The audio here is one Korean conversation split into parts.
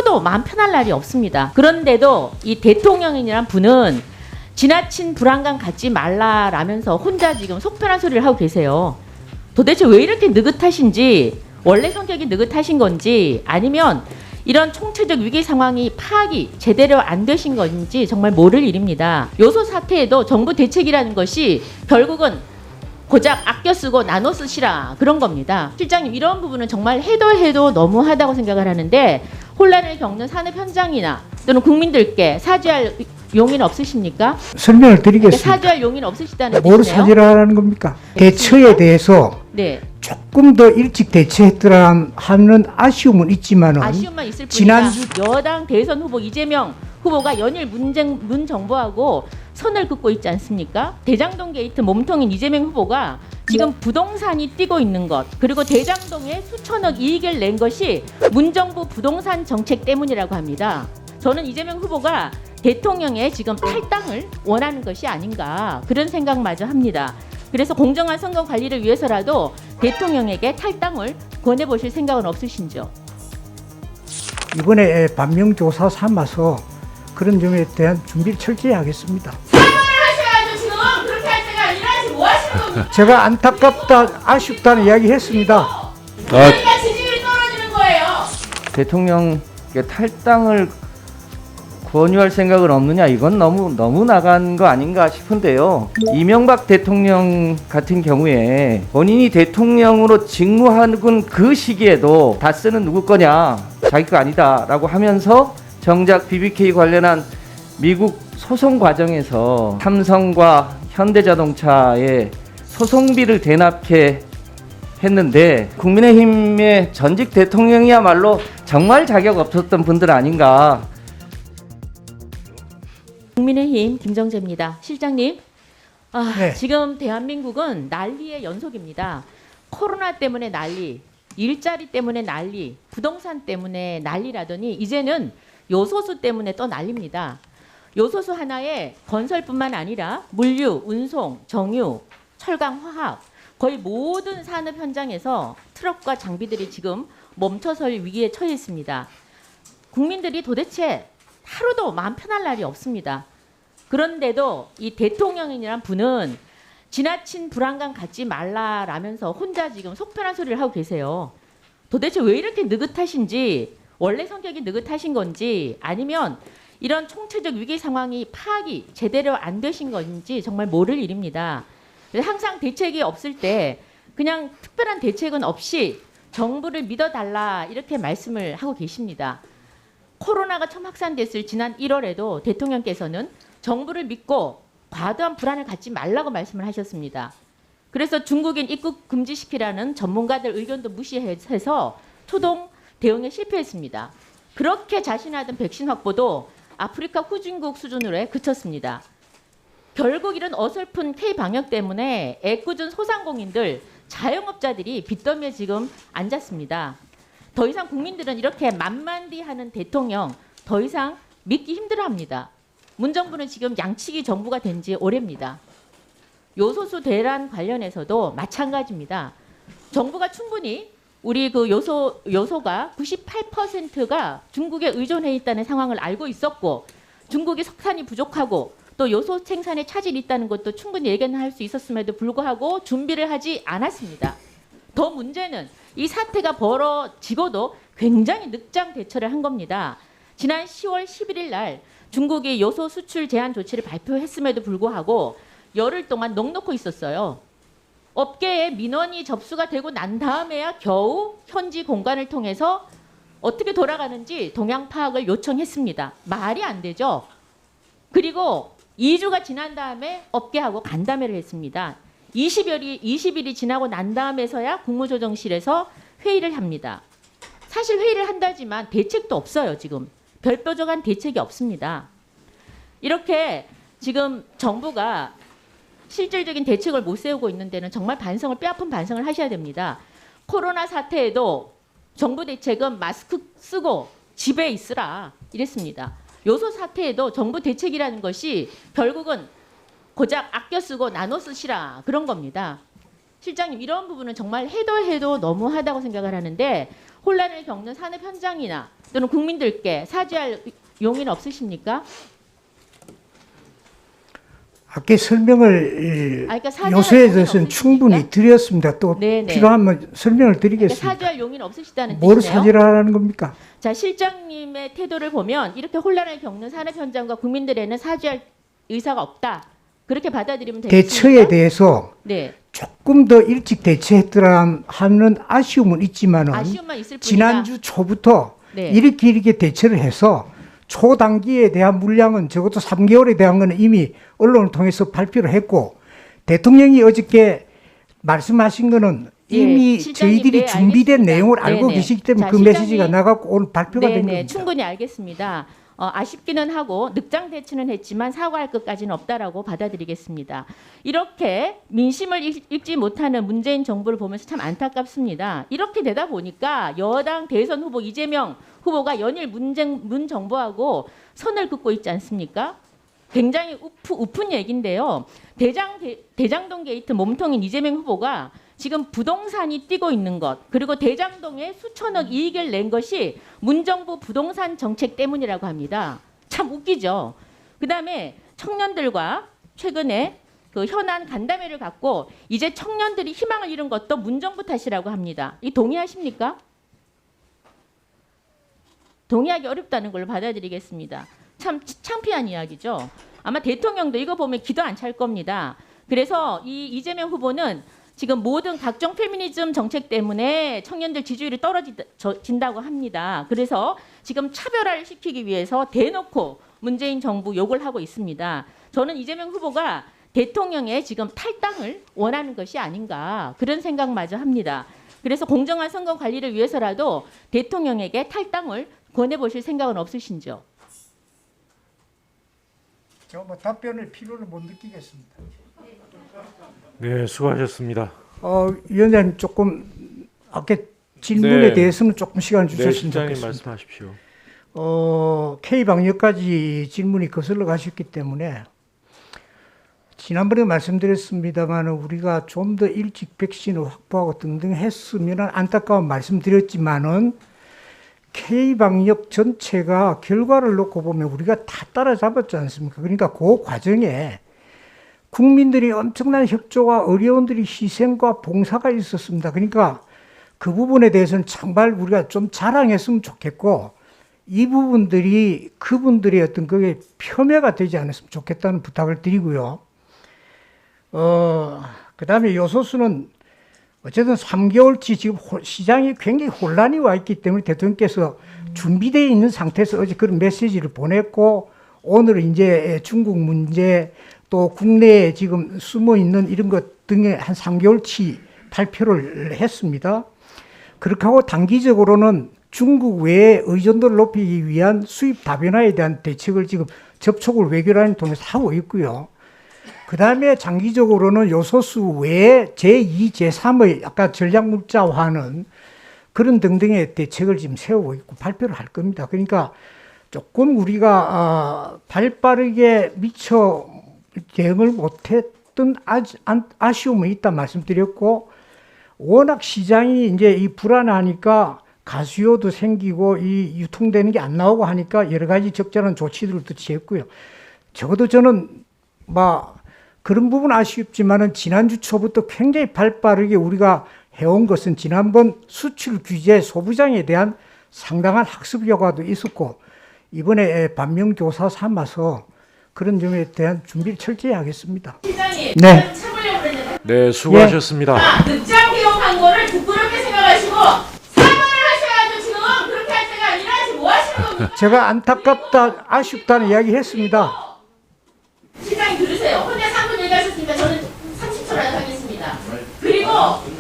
하루도 마음 편할 날이 없습니다. 그런데도 이 대통령이란 분은 지나친 불안감 갖지 말라라면서 혼자 지금 속편한 소리를 하고 계세요. 도대체 왜 이렇게 느긋하신지, 원래 성격이 느긋하신 건지, 아니면 이런 총체적 위기 상황이 파악이 제대로 안 되신 건지 정말 모를 일입니다. 요소 사태에도 정부 대책이라는 것이 결국은 고작 아껴 쓰고 나눠 쓰시라 그런 겁니다. 실장님, 이런 부분은 정말 해도 너무하다고 생각을 하는데, 혼란을 겪는 산업 현장이나 또는 국민들께 사죄할 용의는 없으십니까? 설명을 드리겠습니다. 사죄할 용의는 없으시다는 뭐를 뜻이네요. 사죄하라는 겁니까? 대처에 대해서 네, 조금 더 일찍 대처했더라 하는 아쉬움은 있지만은 아쉬움만 있을 뿐이다. 지난주 여당 대선 후보 이재명 후보가 연일 문 정부하고 선을 긋고 있지 않습니까? 대장동 게이트 몸통인 이재명 후보가 지금 부동산이 뛰고 있는 것, 그리고 대장동에 수천억 이익을 낸 것이 문정부 부동산 정책 때문이라고 합니다. 저는 이재명 후보가 대통령의 지금 탈당을 원하는 것이 아닌가 그런 생각마저 합니다. 그래서 공정한 선거 관리를 위해서라도 대통령에게 탈당을 권해보실 생각은 없으신지요? 이번에 반명조사 삼아서 그런 점에 대한 준비를 철저히 하겠습니다. 하셔야죠. 지금 그렇게 할 때가 아니라 지금 뭐 하시는 겁니까? 제가 안타깝다, 아쉽다는 이야기 했습니다. 그러니까 지지율이 떨어지는 거예요. 대통령께 탈당을 권유할 생각은 없느냐, 이건 너무 나간 거 아닌가 싶은데요. 이명박 대통령 같은 경우에 본인이 대통령으로 직무하는 그 시기에도 다스는 누구 거냐, 자기 거 아니다라고 하면서 정작 BBK 관련한 미국 소송 과정에서 삼성과 현대자동차의 소송비를 대납해 했는데, 국민의힘의 전직 대통령이야말로 정말 자격 없었던 분들 아닌가. 국민의힘 김정재입니다. 실장님, 네. 지금 대한민국은 난리의 연속입니다. 코로나 때문에 난리, 일자리 때문에 난리, 부동산 때문에 난리라더니 이제는 요소수 때문에 또 난립니다. 요소수 하나에 건설뿐만 아니라 물류, 운송, 정유, 철강, 화학, 거의 모든 산업 현장에서 트럭과 장비들이 지금 멈춰설 위기에 처해 있습니다. 국민들이 도대체 하루도 마음 편할 날이 없습니다. 그런데도 이 대통령이란 분은 지나친 불안감 갖지 말라라면서 혼자 지금 속편한 소리를 하고 계세요. 도대체 왜 이렇게 느긋하신지, 원래 성격이 느긋하신 건지, 아니면 이런 총체적 위기 상황이 파악이 제대로 안 되신 건지 정말 모를 일입니다. 항상 대책이 없을 때 그냥 특별한 대책은 없이 정부를 믿어달라 이렇게 말씀을 하고 계십니다. 코로나가 처음 확산됐을 지난 1월에도 대통령께서는 정부를 믿고 과도한 불안을 갖지 말라고 말씀을 하셨습니다. 그래서 중국인 입국 금지시키라는 전문가들 의견도 무시해서 초동 대응에 실패했습니다. 그렇게 자신하던 백신 확보도 아프리카 후진국 수준으로 그쳤습니다. 결국 이런 어설픈 K-방역 때문에 애꿎은 소상공인들, 자영업자들이 빚더미에 지금 앉았습니다. 더 이상 국민들은 이렇게 만만디하는 대통령 더 이상 믿기 힘들어합니다. 문정부는 지금 양치기 정부가 된 지 오래입니다. 요소수 대란 관련해서도 마찬가지입니다. 정부가 충분히 우리 그 요소가 98%가 중국에 의존해 있다는 상황을 알고 있었고, 중국이 석탄이 부족하고 또 요소 생산에 차질이 있다는 것도 충분히 예견할 수 있었음에도 불구하고 준비를 하지 않았습니다. 더 문제는 이 사태가 벌어지고도 굉장히 늑장 대처를 한 겁니다. 지난 10월 11일 날 중국이 요소 수출 제한 조치를 발표했음에도 불구하고 열흘 동안 넋놓고 있었어요. 업계에 민원이 접수가 되고 난 다음에야 겨우 현지 공관을 통해서 어떻게 돌아가는지 동향 파악을 요청했습니다. 말이 안 되죠. 그리고 2주가 지난 다음에 업계하고 간담회를 했습니다. 20일이 지나고 난 다음에서야 국무조정실에서 회의를 합니다. 사실 회의를 한다지만 대책도 없어요. 지금 별뾰족한 대책이 없습니다. 이렇게 지금 정부가 실질적인 대책을 못 세우고 있는 데는 정말 뼈아픈 반성을 하셔야 됩니다. 코로나 사태에도 정부 대책은 마스크 쓰고 집에 있으라 이랬습니다. 요소 사태에도 정부 대책이라는 것이 결국은 고작 아껴 쓰고 나눠 쓰시라 그런 겁니다. 실장님 이런 부분은 정말 해도 너무하다고 생각을 하는데 혼란을 겪는 산업 현장이나 또는 국민들께 사죄할 용의는 없으십니까? 아까 설명을 그러니까 사죄할 요소에 용의는 대해서는 없으십니까? 충분히 드렸습니다. 또 네네. 필요하면 설명을 그러니까 드리겠습니다. 사죄할 용의는 없으시다는 뭘 뜻이네요. 사죄를 하라는 겁니까? 자, 실장님의 태도를 보면 이렇게 혼란을 겪는 산업 현장과 국민들에는 사죄할 의사가 없다. 그렇게 받아들이면 되겠습니까? 대처에 대해서 네. 조금 더 일찍 대처했더라 하는 아쉬움은 있지만은 아쉬움만 있을 뿐이다. 지난주 초부터 네. 이렇게 대처를 해서 초단기에 대한 물량은 적어도 3개월에 대한 거는 이미 언론을 통해서 발표를 했고 대통령이 어저께 말씀하신 거는 예, 이미 실장님, 저희들이 네, 준비된 알겠습니다. 내용을 알고 네네. 계시기 때문에 자, 그 실장님- 메시지가 나가고 오늘 발표가 된 네네, 겁니다. 충분히 알겠습니다. 아쉽기는 하고 늑장 대처는 했지만 사과할 것까지는 없다라고 받아들이겠습니다. 이렇게 민심을 읽지 못하는 문재인 정부를 보면서 참 안타깝습니다. 이렇게 되다 보니까 여당 대선 후보 이재명 후보가 연일 문 정부하고 선을 긋고 있지 않습니까? 굉장히 우픈 얘기인데요. 대장동 게이트 몸통인 이재명 후보가 지금 부동산이 뛰고 있는 것 그리고 대장동에 수천억 이익을 낸 것이 문정부 부동산 정책 때문이라고 합니다. 참 웃기죠. 그다음에 청년들과 최근에 그 현안 간담회를 갖고 이제 청년들이 희망을 잃은 것도 문정부 탓이라고 합니다. 이 동의하십니까? 동의하기 어렵다는 걸로 받아들이겠습니다. 참 창피한 이야기죠. 아마 대통령도 이거 보면 기도 안 찰 겁니다. 그래서 이 이재명 후보는 지금 모든 각종 페미니즘 정책 때문에 청년들 지지율이 떨어진다고 합니다. 그래서 지금 차별화를 시키기 위해서 대놓고 문재인 정부 욕을 하고 있습니다. 저는 이재명 후보가 대통령의 지금 탈당을 원하는 것이 아닌가 그런 생각마저 합니다. 그래서 공정한 선거 관리를 위해서라도 대통령에게 탈당을 권해보실 생각은 없으신지요? 저 뭐 답변을 필요를 못 느끼겠습니다. 네, 수고하셨습니다. 위원장님 조금 아까 질문에 네. 대해서는 조금 시간을 네, 주셨으면 실장님 좋겠습니다. 말씀하십시오. K방역까지 질문이 거슬러 가셨기 때문에 지난번에 말씀드렸습니다만 우리가 좀 더 일찍 백신을 확보하고 등등 했으면 안타까운 말씀드렸지만은 K방역 전체가 결과를 놓고 보면 우리가 다 따라잡았지 않습니까? 그러니까 그 과정에 국민들이 엄청난 협조와 어려움들이 희생과 봉사가 있었습니다. 그러니까 그 부분에 대해서는 정말 우리가 좀 자랑했으면 좋겠고 이 부분들이 그분들의 어떤 그게 폄훼가 되지 않았으면 좋겠다는 부탁을 드리고요. 그 다음에 요소수는 어쨌든 3개월치 지금 시장이 굉장히 혼란이 와 있기 때문에 대통령께서 준비되어 있는 상태에서 어제 그런 메시지를 보냈고 오늘은 이제 중국 문제 또 국내에 지금 숨어 있는 이런 것 등에 한 3개월치 발표를 했습니다. 그렇게 하고 단기적으로는 중국 외에 의존도를 높이기 위한 수입 다변화에 대한 대책을 지금 접촉을 외교라인을 통해서 하고 있고요. 그 다음에 장기적으로는 요소수 외에 제2, 제3의 아까 전략물자화하는 그런 등등의 대책을 지금 세우고 있고 발표를 할 겁니다. 그러니까 조금 우리가 발빠르게 미처 대응을 못했던 아쉬움은 있다 말씀드렸고 워낙 시장이 이제 이 불안하니까 가수요도 생기고 이 유통되는 게 안 나오고 하니까 여러 가지 적절한 조치들도 취했고요. 적어도 저는 그런 부분 아쉽지만은 지난주 초부터 굉장히 발빠르게 우리가 해온 것은 지난번 수출 규제 소부장에 대한 상당한 학습 효과도 있었고 이번에 반면교사 삼아서 그런 점에 대한 준비를 철저히 하겠습니다. 실장님, 네. 참으려고 그랬는데 네, 수고하셨습니다. 늑장 기용한 거를 부끄럽게 생각하시고 사과를 하셔야죠. 지금 그렇게 할 때가 아니라 지금 뭐 하시는 겁니까? 제가 안타깝다, 아쉽다는 이야기 했습니다. 실장님 들으세요. 혼자 3분 얘기하셨으니까 저는 30초라도 하겠습니다. 그리고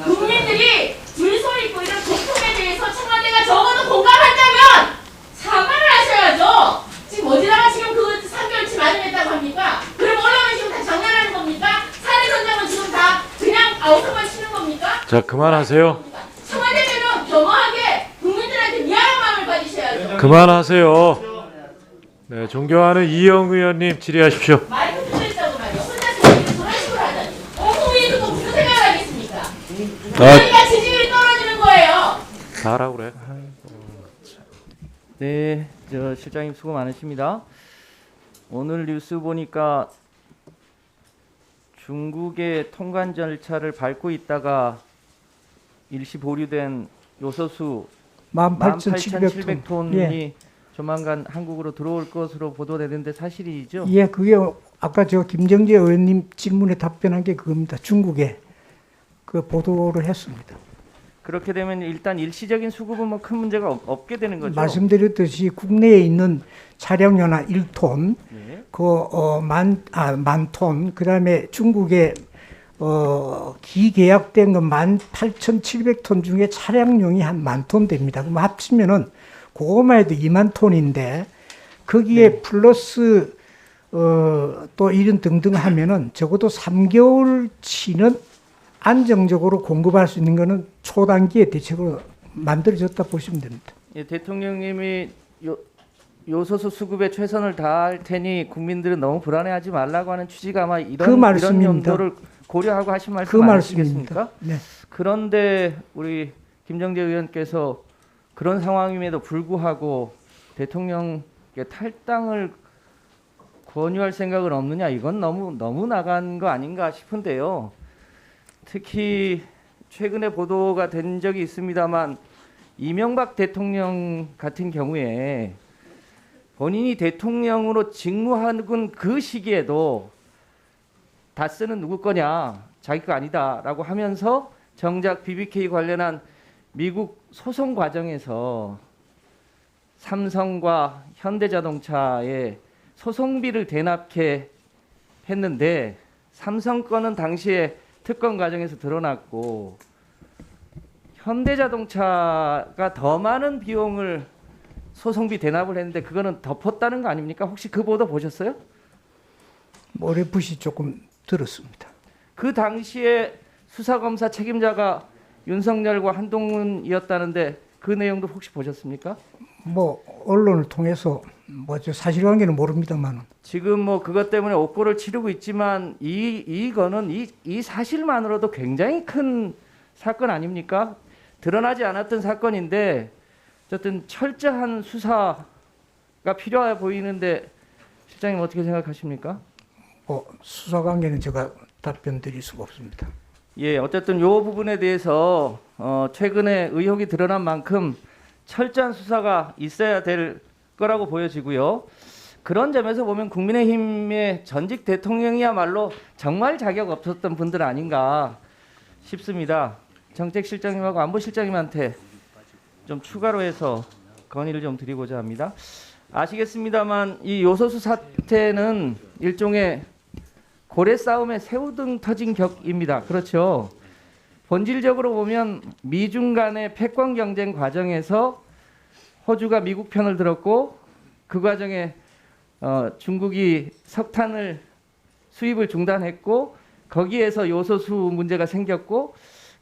국민들이 줄서 있고 이런 고통에 대해서 청와대가 적어도 공감한다면 사과를 하셔야죠. 지금 어디다가 지금 그 3개월치 마련했다고 합니까? 그럼 언론은 지금 다 장난하는 겁니까? 사례 전장은 지금 다 그냥 아웃만 치는 겁니까? 자, 그만하세요. 청와대는 겸허하게 국민들한테 미안한 마음을 가지셔야죠. 그만하세요. 네, 존경하는 이영 의원님 질의하십시오. 마이크 켜져 있다고 말이요. 혼자서 얘기를 저런 식으로 하다니. 국민이 듣고 무슨 생각을 하겠습니까? 그러니까 지지율이 떨어지는 거예요. 다 하라고 그래. 네, 저 실장님 수고 많으십니다. 오늘 뉴스 보니까 중국의 통관 절차를 밟고 있다가 일시 보류된 요소수 18,700톤. 18,700톤이 예. 조만간 한국으로 들어올 것으로 보도되는데 사실이죠? 예, 그게 아까 저 김정재 의원님 질문에 답변한 게 그겁니다. 중국에 그 보도를 했습니다. 그렇게 되면 일단 일시적인 수급은 뭐 큰 문제가 없게 되는 거죠? 말씀드렸듯이 국내에 있는 차량료나 1톤, 네. 만 톤, 그다음에 중국에 기계약된 거 18,700톤 중에 차량용이 한 10,000톤 됩니다. 그럼 합치면은 그거만 해도 2만 톤인데 거기에 네. 플러스 또 이런 등등 하면은 적어도 3개월치는 안정적으로 공급할 수 있는 거는 초단기에 대책으로 만들어졌다 보시면 됩니다. 예, 대통령님이 요소수 수급에 최선을 다할 테니 국민들은 너무 불안해하지 말라고 하는 취지가 아마 그 말씀입니다. 이런 염도를 고려하고 하신 말씀 그 아니시겠습니까? 말씀입니다. 네. 그런데 우리 김정재 의원께서 그런 상황임에도 불구하고 대통령께 탈당을 권유할 생각은 없느냐, 이건 너무 나간 거 아닌가 싶은데요. 특히 최근에 보도가 된 적이 있습니다만 이명박 대통령 같은 경우에 본인이 대통령으로 직무하는 그 시기에도 다스는 누구 거냐, 자기 거 아니다라고 하면서 정작 BBK 관련한 미국 소송 과정에서 삼성과 현대자동차에 소송비를 대납해 했는데 삼성 거는 당시에 특검 과정에서 드러났고 현대자동차가 더 많은 비용을 소송비 대납을 했는데 그거는 덮었다는 거 아닙니까? 혹시 그 보도 보셨어요? 어렴풋이 조금 들었습니다. 그 당시에 수사검사 책임자가 윤석열과 한동훈이었다는데 그 내용도 혹시 보셨습니까? 뭐 언론을 통해서 뭐저 사실관계는 모릅니다만 지금 뭐 그것 때문에 옥고를 치르고 있지만 이거는 이 사실만으로도 굉장히 큰 사건 아닙니까? 드러나지 않았던 사건인데 어쨌든 철저한 수사가 필요해 보이는데 실장님 어떻게 생각하십니까? 수사관계는 제가 답변 드릴 수가 없습니다. 예, 어쨌든 요 부분에 대해서 최근에 의혹이 드러난 만큼 철저한 수사가 있어야 될 거라고 보여지고요. 그런 점에서 보면 국민의힘의 전직 대통령이야말로 정말 자격 없었던 분들 아닌가 싶습니다. 정책실장님하고 안보실장님한테 좀 추가로 해서 건의를 좀 드리고자 합니다. 아시겠습니다만 이 요소수 사태는 일종의 고래 싸움에 새우등 터진 격입니다. 그렇죠. 본질적으로 보면 미중 간의 패권 경쟁 과정에서 호주가 미국 편을 들었고 그 과정에 중국이 석탄을 수입을 중단했고 거기에서 요소수 문제가 생겼고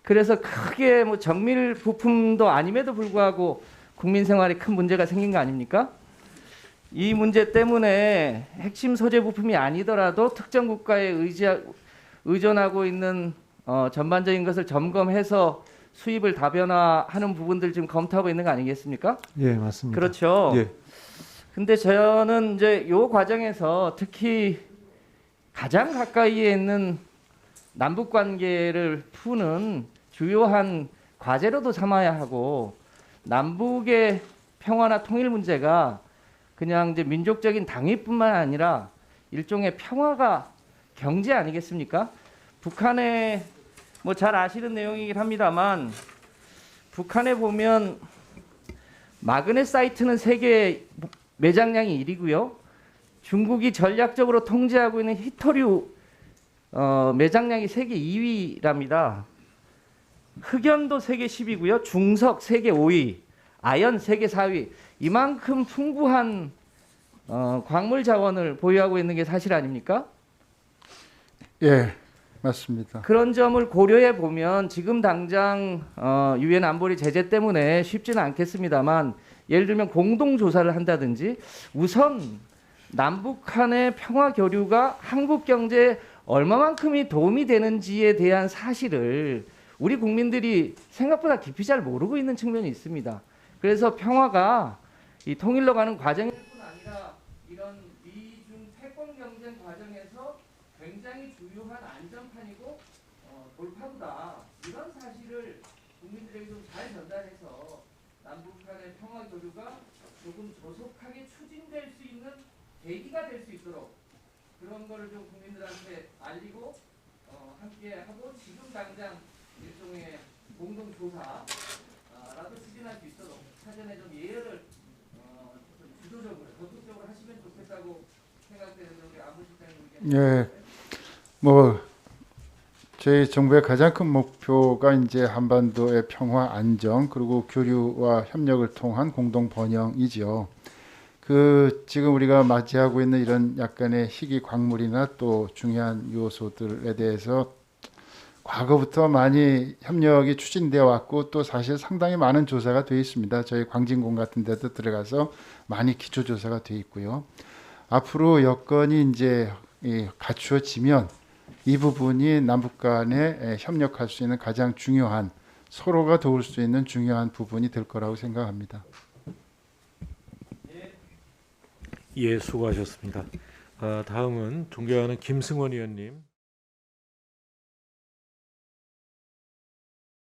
그래서 크게 뭐 정밀 부품도 아님에도 불구하고 국민 생활에 큰 문제가 생긴 거 아닙니까? 이 문제 때문에 핵심 소재 부품이 아니더라도 특정 국가에 의존하고 있는 전반적인 것을 점검해서 수입을 다변화하는 부분들 지금 검토하고 있는 거 아니겠습니까? 예, 맞습니다. 그렇죠. 예. 근데 저는 이제 요 과정에서 특히 가장 가까이에 있는 남북 관계를 푸는 주요한 과제로도 삼아야 하고 남북의 평화나 통일 문제가 그냥 이제 민족적인 당위뿐만 아니라 일종의 평화가 경제 아니겠습니까? 북한에 뭐 잘 아시는 내용이긴 합니다만 북한에 보면 마그넷 사이트는 세계 매장량이 1위고요. 중국이 전략적으로 통제하고 있는 히토류 매장량이 세계 2위랍니다. 흑연도 세계 10위고요. 중석 세계 5위, 아연 세계 4위. 이만큼 풍부한 광물 자원을 보유하고 있는 게 사실 아닙니까? 예, 맞습니다. 그런 점을 고려해 보면 지금 당장 유엔 안보리 제재 때문에 쉽지는 않겠습니다만 예를 들면 공동 조사를 한다든지 우선 남북 간의 평화 교류가 한국 경제에 얼마만큼이 도움이 되는지에 대한 사실을 우리 국민들이 생각보다 깊이 잘 모르고 있는 측면이 있습니다. 그래서 평화가 이 통일로 가는 과정뿐 아니라 이런 미중 패권 경쟁 과정에서 굉장히 중요한 안전판이고 돌파구다. 이런 사실을 국민들에게 좀 잘 전달해서 남북 간의 평화 교류가 조금 조속하게 추진될 수 있는 계기가 될 수 있도록 그런 거를 좀 국민들한테 알리고 함께 하고 지금 당장 일종의 공동 조사라도 추진할 수 있도록 사전에 좀 예열을 좀 주도적으로 적극적으로 하시면 좋겠다고 생각되는 우리 안보실장님 의견. 예, 뭐 저희 정부의 가장 큰 목표가 이제 한반도의 평화, 안정 그리고 교류와 협력을 통한 공동 번영이지요. 지금 우리가 맞이하고 있는 이런 약간의 희귀 광물이나 또 중요한 요소들에 대해서 과거부터 많이 협력이 추진되어 왔고 또 사실 상당히 많은 조사가 되어 있습니다. 저희 광진공 같은 데도 들어가서 많이 기초 조사가 되어 있고요. 앞으로 여건이 이제 갖추어지면 이 부분이 남북 간에 협력할 수 있는 가장 중요한 서로가 도울 수 있는 중요한 부분이 될 거라고 생각합니다. 예, 수고하셨습니다. 다음은 존경하는 김승원 의원님.